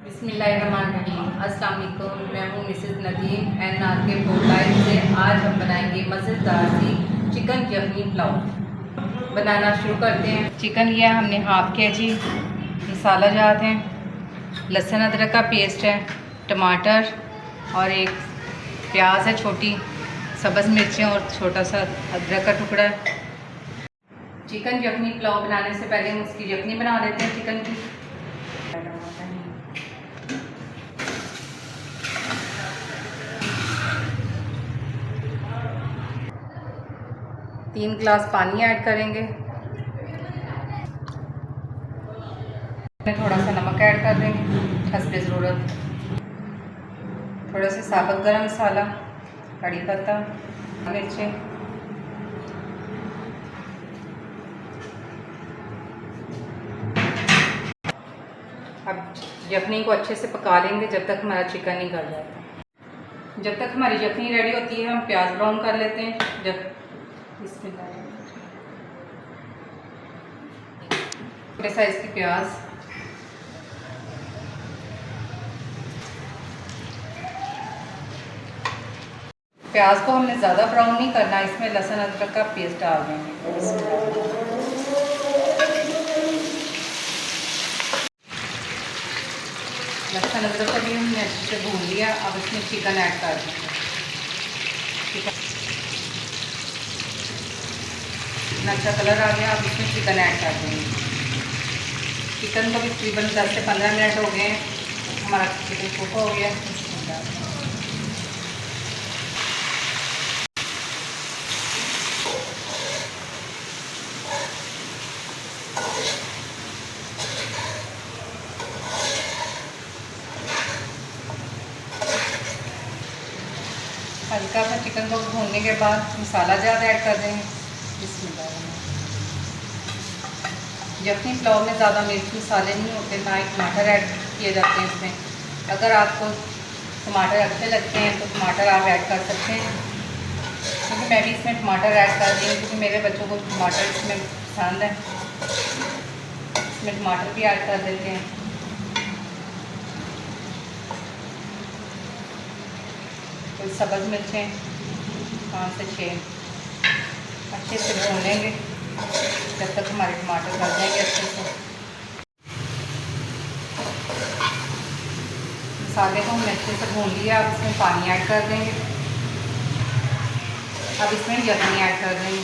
बिस्मिल्लाहिर्रहमानिर्रहीम। अस्सलाम वालेकुम। मैं हूँ मिसेस नदीम NRK लाइव से। आज हम बनाएंगे मज़ेदार सी चिकन यखनी पुलाव। बनाना शुरू करते हैं। चिकन लिया हमने हाफ KG, मसाला जात हैं, लहसुन अदरक का पेस्ट है, टमाटर और एक प्याज है छोटी, सब्ज़ मिर्चें और छोटा सा अदरक का टुकड़ा है। चिकन यखनी पुलाव बनाने से पहले हम उसकी यखनी बना लेते हैं चिकन की। 3 गिलास पानी ऐड करेंगे। थोड़ा सा नमक ऐड कर देंगे हस्बे ज़रूरत। थोड़ा सा साबुत गरम मसाला, कड़ी पत्ता, मिर्चें। अब यखनी को अच्छे से पका लेंगे जब तक हमारा चिकन नहीं गल जाता। जब तक हमारी यखनी रेडी होती है हम प्याज ब्राउन कर लेते हैं। जब बड़े साइज़ की प्याज, प्याज को हमने ज़्यादा ब्राउन नहीं करना, इसमें लहसुन अदरक का पेस्ट डाल देंगे। लहसुन अदरक को भी हमने अच्छे से भून लिया। अब इसमें चिकन ऐड कर देंगे। इतना अच्छा कलर आ गया। अब इसमें चिकन ऐड कर देंगे। चिकन को भी तकरीबन 10 से 15 मिनट हो गए हैं। हमारा चिकन कुक हो गया। हल्का सा चिकन को भूनने के बाद मसाला ज़्यादा ऐड कर देंगे। यखनी पुलाव में ज़्यादा मिर्च मसाले नहीं होते, ना ही टमाटर ऐड किए जाते हैं इसमें। अगर आपको टमाटर अच्छे लगते हैं तो टमाटर आप ऐड कर सकते हैं, क्योंकि मैं भी इसमें टमाटर ऐड कर दी हूँ क्योंकि मेरे बच्चों को टमाटर इसमें पसंद है। इसमें टमाटर भी ऐड कर देते हैं। तो सब्ज़ मिर्चें 5 से 6 अच्छे से भून लेंगे जब तक हमारे टमाटर गल जाएंगे अच्छे से। मसाले को हमने अच्छे से भून लिया। अब इसमें पानी ऐड कर देंगे। अब इसमें यखनी ऐड कर देंगे।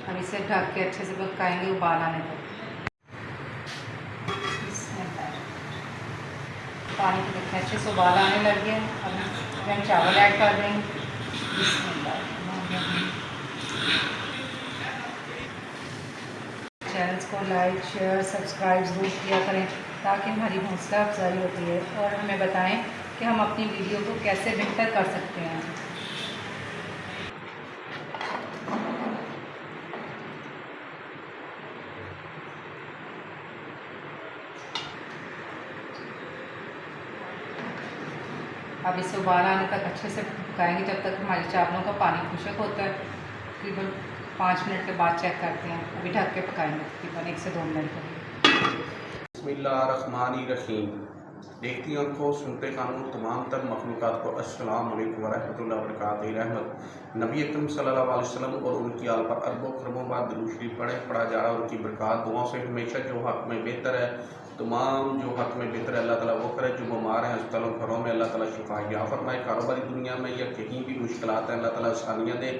अब इसे ढक के अच्छे से पकाएंगे उबाल आने तक। पानी को देखिए अच्छे से उबाल आने लग गया। अब हम चावल ऐड कर देंगे। चैनल्स को लाइक शेयर सब्सक्राइब ज़रूर किया करें ताकि हमारी हौसला अफजाई होती है और हमें बताएं कि हम अपनी वीडियो को कैसे बेहतर कर सकते हैं। अब इसे उबाल आने तक अच्छे से पकाएंगे जब तक हमारे चावलों का पानी खुश्क होता है। तकरीबन 5 मिनट के बाद चेक करते हैं। अभी ढक के पकाएंगे तकरीबन 1 से 2 मिनट के लिए। बिस्मिल्लाहिर्रहमानिर्रहीम। देखती आंखों सुनते कानों तमाम तर मखलूक़ात को अस्सलाम वालेकुम वरहमतुल्लाहि वबरकातुहू। रहमत नबी अकरम सल्लल्लाहु अलैहि वसल्लम और उनकी आल पर अरबों खरबों बाद दुरूद शरीफ पढ़ा जा रहा है। उनकी बरक़ात दुआओं से हमेशा जो हक़ में बेहतर है, तमाम जो हक़ में बेहतर है अल्लाह ताला वो करे। जो बीमार हैं अस्पतालों घरों में अल्लाह ताला शिफा या फरमाए। कारोबारी दुनिया में या कहीं भी मुश्किलात हैं अल्लाह ताला आसानियाँ दे।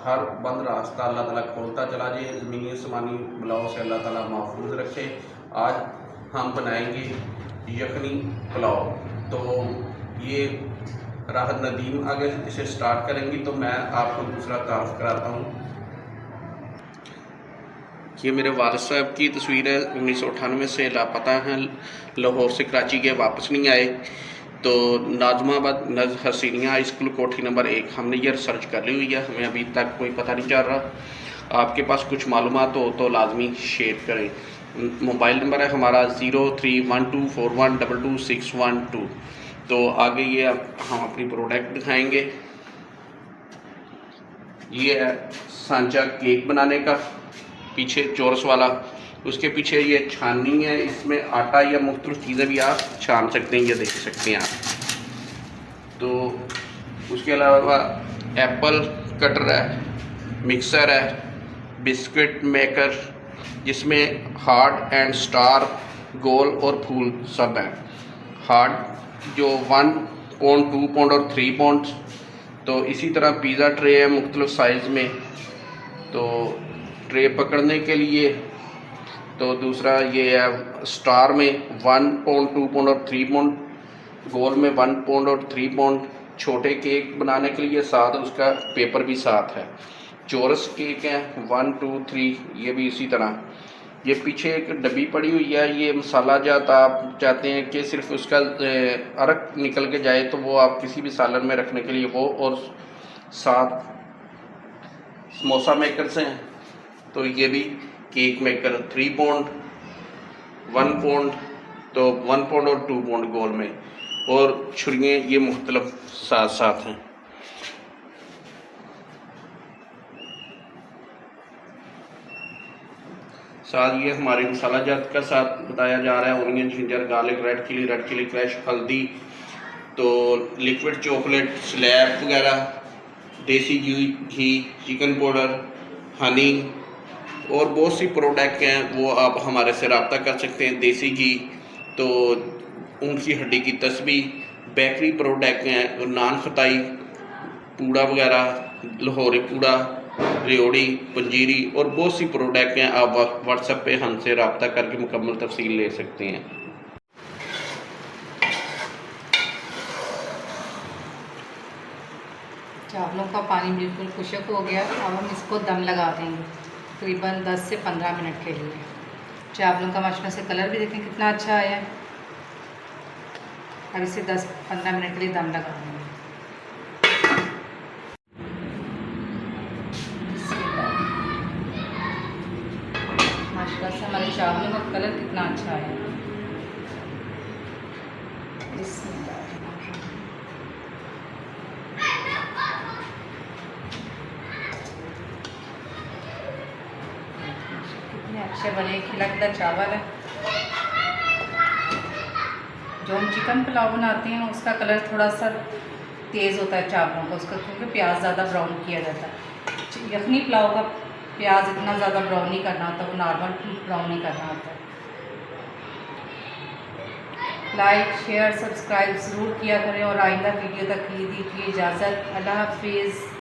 हर बंद रास्ता अल्लाह ताला खोलता चला जाए। ज़मीनी आसमानी बलाओं से अल्लाह ताला महफूज रखे। आज हम बनाएंगे यखनी पुलाव। तो ये राहत नदीम आगे इसे स्टार्ट करेंगी तो मैं आपको दूसरा तारुफ कराता हूँ। ये मेरे वालिद साहब की तस्वीर है। 1998 से लापता हैं, लाहौर से कराची के वापस नहीं आए। तो नाजमाबाद हसीनिया हाई स्कूल कोठी नंबर 1 हमने ये रिसर्च कर ली हुई है। हमें अभी तक कोई पता नहीं चल रहा। आपके पास कुछ मालूमात हो तो लाजमी शेयर करें। मोबाइल नंबर है हमारा 031241222612। तो आगे ये हम अपनी प्रोडक्ट दिखाएंगे। ये है सांचा केक बनाने का, पीछे चोरस वाला, उसके पीछे ये छाननी है, इसमें आटा या मुख्तलिफ चीज़ें भी आप छान सकते हैं, ये देख सकते हैं आप। तो उसके अलावा एप्पल कटर है, मिक्सर है, बिस्किट मेकर जिसमें हार्ड एंड स्टार, गोल और फूल सब हैं। हार्ड जो 1 पाउंड, 2 पाउंड और 3 पाउंड। तो इसी तरह पिज़्ज़ा ट्रे है मुख्तलिफ साइज़ में। तो ट्रे पकड़ने के लिए तो दूसरा ये है स्टार में 1 पाउंड, 2 पाउंड और 3 पाउंड, गोल में 1 पाउंड और 3 पाउंड। छोटे केक बनाने के लिए साथ उसका पेपर भी साथ है। चोरस केक है 1, 2, 3, ये भी इसी तरह। ये पीछे एक डब्बी पड़ी हुई है, ये मसाला जात आप चाहते हैं कि सिर्फ उसका अरक निकल के जाए तो वो आप किसी भी सालन में रखने के लिए वो, और साथ समोसा मेकर्स हैं। तो ये भी केक मेकर 3 पाउंड, 1 पाउंड, तो 1 पाउंड और 2 पाउंड गोल में, और छुरियाँ ये मुख्तलिफ साथ साथ हैं। साथ ये हमारे मसाला जात का साथ बताया जा रहा है, onion, ginger, garlic, red chilli crush, हल्दी, तो लिक्विड चॉकलेट, स्लैब वगैरह, देसी घी, चिकन पाउडर, हनी और बहुत सी प्रोडक्ट हैं, वो आप हमारे से रब्ता कर सकते हैं। देसी घी, तो ऊँट की हड्डी की तस्बीह, बेकरी प्रोडक्ट हैं, नान खताई, पूड़ा वगैरह, लाहौरी पूड़ा, रेवड़ी, पंजीरी और बहुत सी प्रोडक्ट हैं। आप व्हाट्सएप पे हमसे रब्ता करके मुकम्मल तफसील ले सकते हैं। चावलों का पानी बिल्कुल खुश्क हो गया। अब हम इसको दम लगा देंगे तकरीबन 10 से 15 मिनट के लिए। चावलों का माशाल्लाह से कलर भी देखें कितना अच्छा आया है। अब इसे 10-15 मिनट के लिए दम लगा देंगे। माशाल्लाह से हमारे चावलों का कलर कितना अच्छा आया है। कितने अच्छे बने, खिला खिला चावल है। जो हम चिकन पुलाव बनाते हैं उसका कलर थोड़ा सा तेज़ होता है चावलों का, उसका क्योंकि प्याज ज़्यादा ब्राउन किया जाता है। यखनी पुलाव का प्याज इतना ज़्यादा ब्राउन नहीं करना होता, वो नॉर्मल ब्राउन ही करना होता है। लाइक, शेयर, सब्सक्राइब ज़रूर किया करें और आइंदा वीडियो तक दीजिए इजाज़त। अल्लाह हाफिज़।